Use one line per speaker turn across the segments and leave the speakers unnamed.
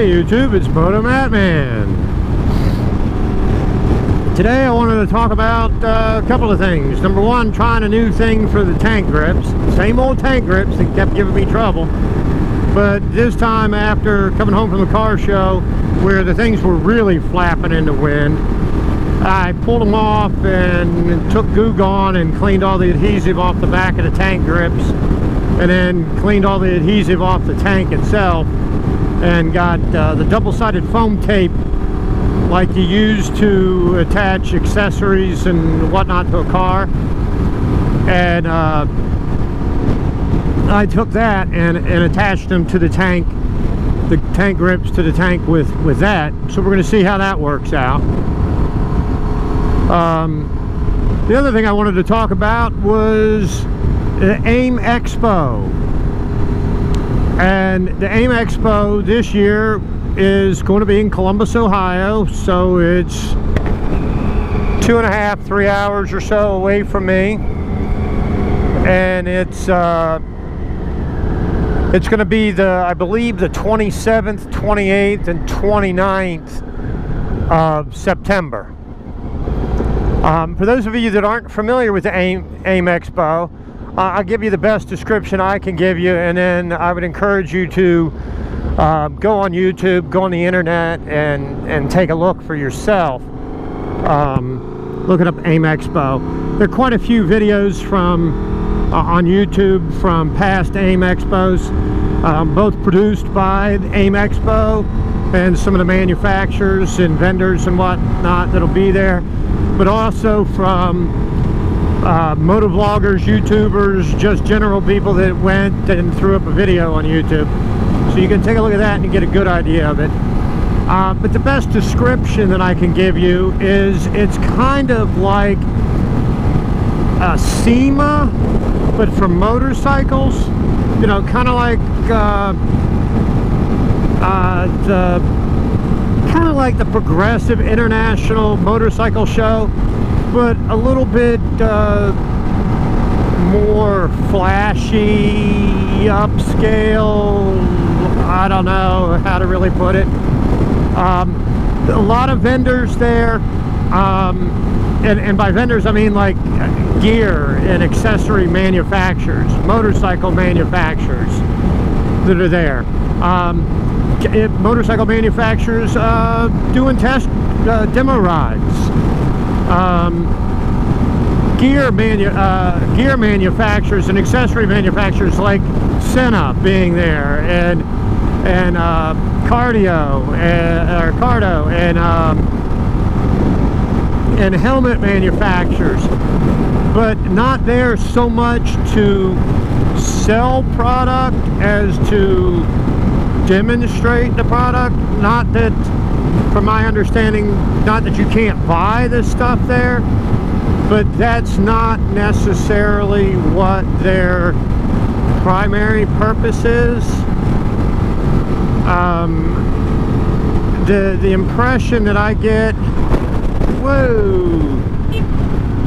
Hey YouTube, it's motomattman. Today I wanted to talk about a couple of things. Number one, trying a new thing for the tank grips. Same old tank grips that kept giving me trouble. But this time, after coming home from the car show where the things were really flapping in the wind, I pulled them off and took Goo Gone and cleaned all the adhesive off the back of the tank grips, and then cleaned all the adhesive off the tank itself, and got the double-sided foam tape like you use to attach accessories and whatnot to a car. And I took that and attached them to the tank grips to the tank with that. So we're going to see how that works out. The other thing I wanted to talk about was the AIMExpo. And the AIMExpo this year is going to be in Columbus, Ohio, so it's 2.5 to 3 hours or so away from me, and it's going to be I believe the 27th, 28th, and 29th of September. For those of you that aren't familiar with the AIMExpo, I'll give you the best description I can give you, and then I would encourage you to go on YouTube, go on the internet, and take a look for yourself. Looking up AIMExpo. There are quite a few videos from on YouTube from past AIMExpos, both produced by AIMExpo and some of the manufacturers and vendors and whatnot that'll be there, but also from motovloggers, YouTubers, just general people that went and threw up a video on YouTube. So you can take a look at that and get a good idea of it. But the best description that I can give you is it's kind of like a SEMA, but for motorcycles. You know, kind of like the Progressive International Motorcycle Show, but a little bit more flashy, upscale. I don't know how to really put it. A lot of vendors there, and by vendors I mean like gear and accessory manufacturers, motorcycle manufacturers that are there. Motorcycle manufacturers doing test demo rides. Gear manufacturers and accessory manufacturers like Senna being there, and Cardo, and helmet manufacturers, but not there so much to sell product as to demonstrate the product. Not that, from my understanding, not that you can't buy this stuff there, but that's not necessarily what their primary purpose is. The impression that I get,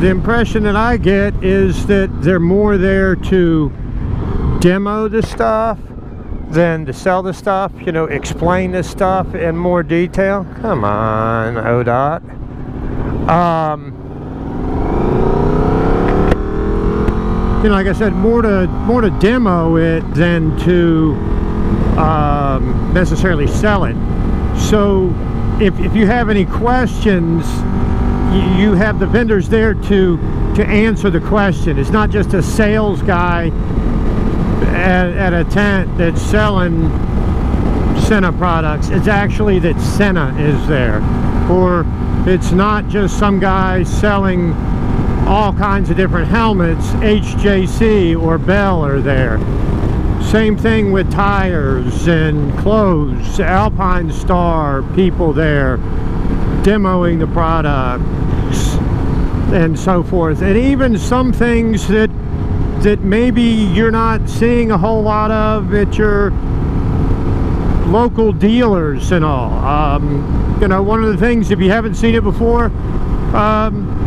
the impression that I get is that they're more there to demo the stuff than to sell the stuff, you know, explain this stuff in more detail. Come on, ODOT. You know, like I said, more to demo it than to necessarily sell it. So if you have any questions, you have the vendors there to answer the question. It's not just a sales guy at a tent that's selling Senna products. It's actually that Senna is there. Or it's not just some guy selling all kinds of different helmets. HJC or Bell are there. Same thing with tires and clothes. Alpine Star people there demoing the products and so forth. And even some things that maybe you're not seeing a whole lot of at your local dealers and all. You know, one of the things, if you haven't seen it before,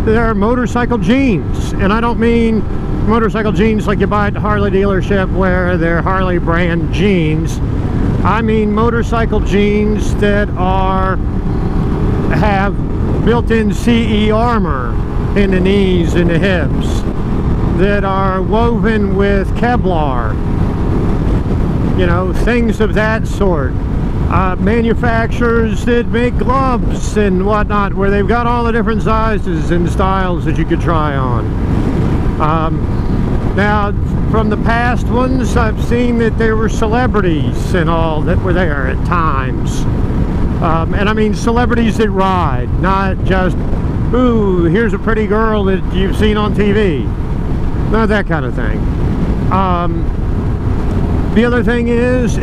there are motorcycle jeans, and I don't mean motorcycle jeans like you buy at the Harley dealership where they're Harley brand jeans. I mean motorcycle jeans that have built-in CE armor in the knees and the hips, that are woven with Kevlar, you know, things of that sort. Manufacturers that make gloves and whatnot, where they've got all the different sizes and styles that you could try on. Now, from the past ones, I've seen that there were celebrities and all that were there at times. And I mean celebrities that ride, not just, ooh, here's a pretty girl that you've seen on TV. Not that kind of thing. The other thing is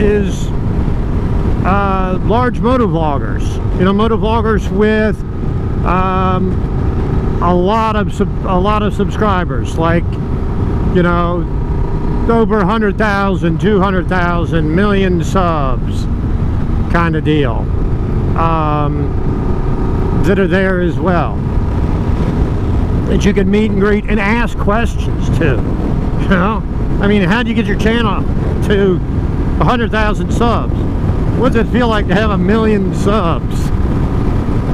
large motovloggers. You know, motovloggers with a lot of subscribers, like, you know, over 100,000, 200,000, million subs kind of deal, that are there as well, that you can meet and greet and ask questions to. You know, I mean, how do you get your channel to 100,000 subs? What does it feel like to have 1 million subs?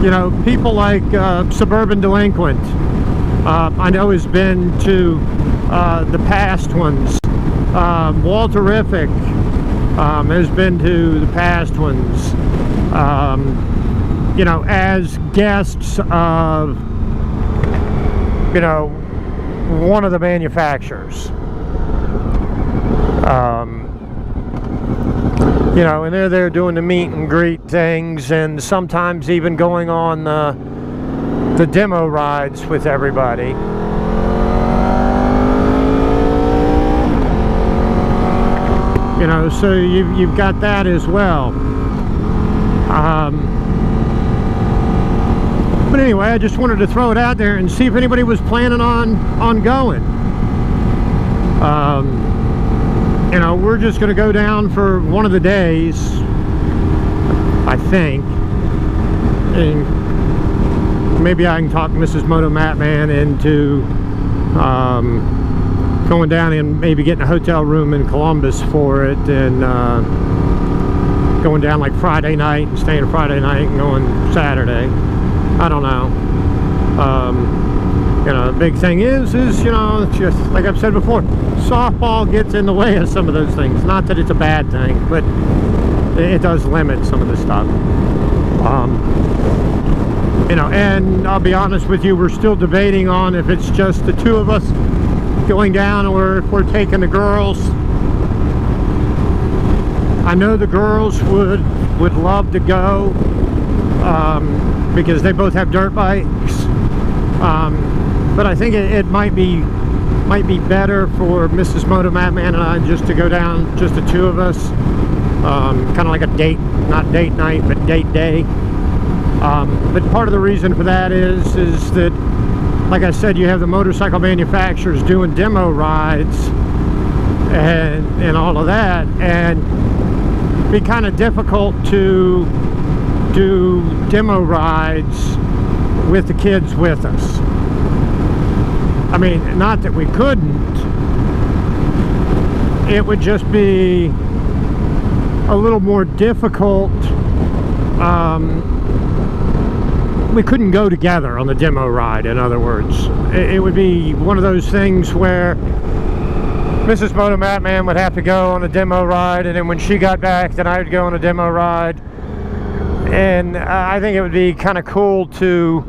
You know, people like Suburban Delinquent, I know has been to the past ones. Walterific has been to the past ones, you know, as guests of, you know, one of the manufacturers. You know, and they're there doing the meet and greet things, and sometimes even going on the demo rides with everybody. You know, so you've got that as well. But anyway, I just wanted to throw it out there and see if anybody was planning on going. You know, we're just going to go down for one of the days, I think, and maybe I can talk Mrs. Motomattman into going down and maybe getting a hotel room in Columbus for it, and going down like Friday night and staying Friday night and going Saturday. I don't know. You know, the big thing is you know, it's just like I've said before, softball gets in the way of some of those things. Not that it's a bad thing, but it does limit some of the stuff. You know, and I'll be honest with you, we're still debating on if it's just the two of us going down or if we're taking the girls. I know the girls would love to go, because they both have dirt bikes. But I think it might be better for Mrs. Motomattman and I just to go down, just the two of us, kind of like a date, not date night, but date day. But part of the reason for that is that, like I said, you have the motorcycle manufacturers doing demo rides and all of that, and it'd be kind of difficult to do demo rides with the kids with us. I mean, not that we couldn't, it would just be a little more difficult. We couldn't go together on the demo ride, in other words. It would be one of those things where Mrs. Motomattman would have to go on a demo ride, and then when she got back, then I would go on a demo ride. And I think it would be kind of cool to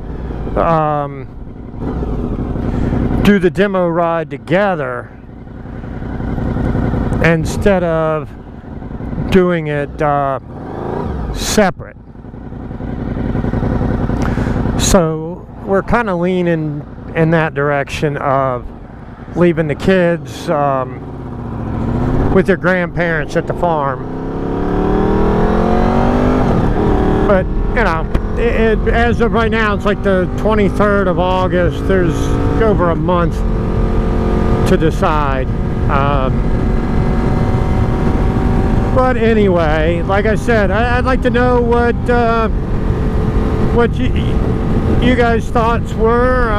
do the demo ride together instead of doing it separate. So we're kind of leaning in that direction of leaving the kids with their grandparents at the farm. But, you know, as of right now, it's like the 23rd of August. There's over a month to decide. But anyway, like I said, I'd like to know what you guys' thoughts were.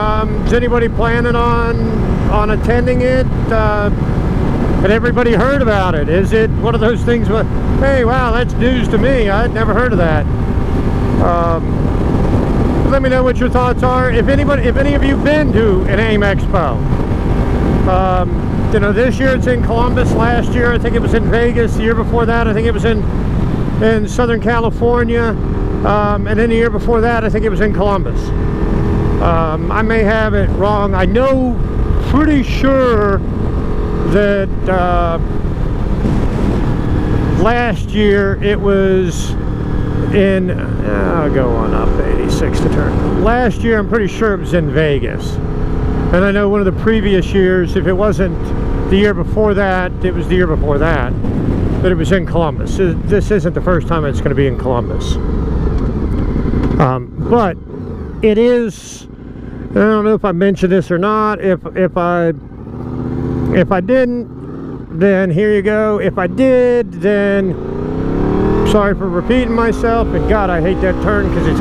Is anybody planning on attending it? Had everybody heard about it? Is it one of those things where Hey, wow, that's news to me. I'd never heard of that. Let me know what your thoughts are. If any of you been to an AIMExpo, you know, this year it's in Columbus. Last year I think it was in Vegas. The year before that I think it was in Southern California, and then the year before that I think it was in Columbus. I may have it wrong. I know, pretty sure that last year it was in, I'll go on up 86 to turn. Last year I'm pretty sure it was in Vegas. And I know one of the previous years, if it wasn't the year before that, it was the year before that it was in Columbus. This isn't the first time it's going to be in Columbus. But it is, I don't know if I mentioned this or not. If I didn't, then here you go. If I did, then sorry for repeating myself. And God, I hate that turn because it's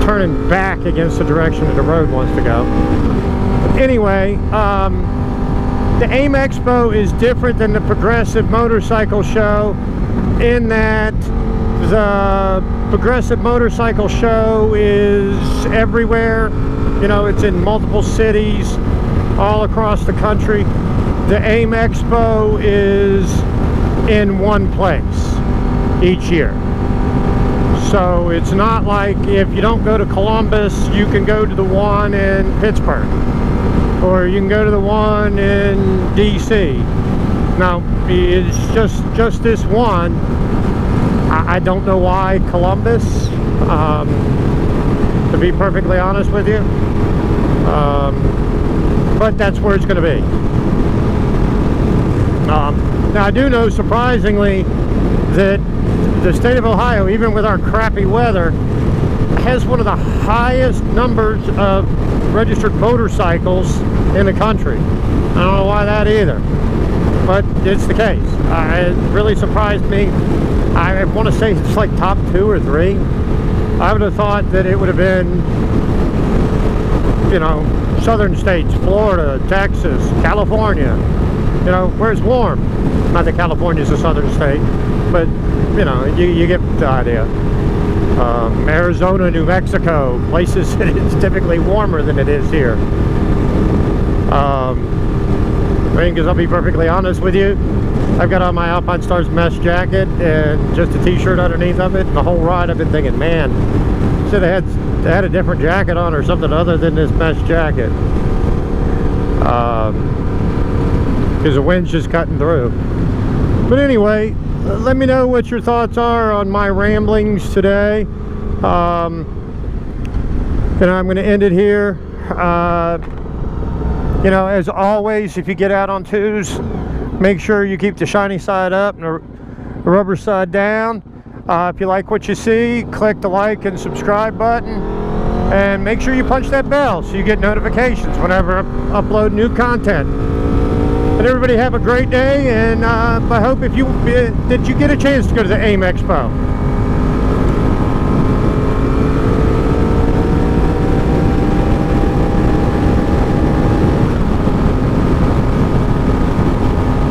turning back against the direction that the road wants to go. Anyway, the AIMExpo is different than the Progressive Motorcycle Show in that the Progressive Motorcycle Show is everywhere. You know, it's in multiple cities all across the country. The AIMExpo is in one place each year. So it's not like if you don't go to Columbus, you can go to the one in Pittsburgh, or you can go to the one in DC. Now, it's just this one. I don't know why Columbus, to be perfectly honest with you. But that's where it's going to be. Now, I do know, surprisingly, that the state of Ohio, even with our crappy weather, has one of the highest numbers of registered motorcycles in the country. I don't know why that either, but it's the case. It really surprised me. I want to say it's like top 2 or 3. I would have thought that it would have been, you know, southern states, Florida, Texas, California, you know, where it's warm. Not that California is a southern state, but, you know, you get the idea. Arizona, New Mexico, places that it's typically warmer than it is here. I mean, because I'll be perfectly honest with you, I've got on my Alpine Stars mesh jacket and just a t-shirt underneath of it, and the whole ride I've been thinking, man, should have had a different jacket on or something other than this mesh jacket. Because the wind's just cutting through. But anyway, let me know what your thoughts are on my ramblings today. And I'm going to end it here. You know, as always, if you get out on twos, make sure you keep the shiny side up and the rubber side down. If you like what you see, click the like and subscribe button, and make sure you punch that bell so you get notifications whenever I upload new content. And everybody have a great day, and I hope that you get a chance to go to the AIMExpo.